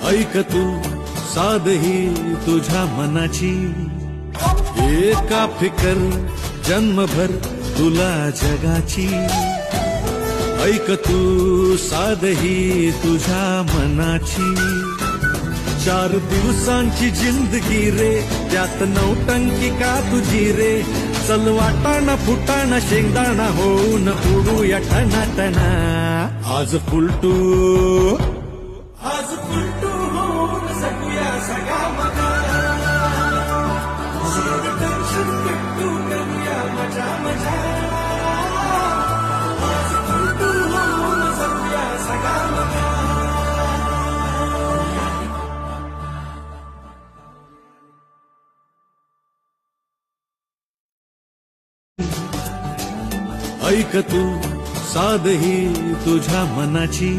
ऐक तू साधही तुझ्या मनाची, एका फिकर जन्मभर तुला जगाची. ऐक तू साधही तुझ्या मनाची. 4 दिवसांची जिंदगी रे, त्यात नौटंकी का तुझी रे. चल वाटाणा फुटाणा शेंगदाणा होऊन उडूया टनाटना. आज फुलटू होऊन सगूया सगळा मगा. टेन्शन पेटू करूया मजा मजा. आज फुलटू होऊन सगूया सगळा मगा. ऐक तू साधही तुझ्या मनाची.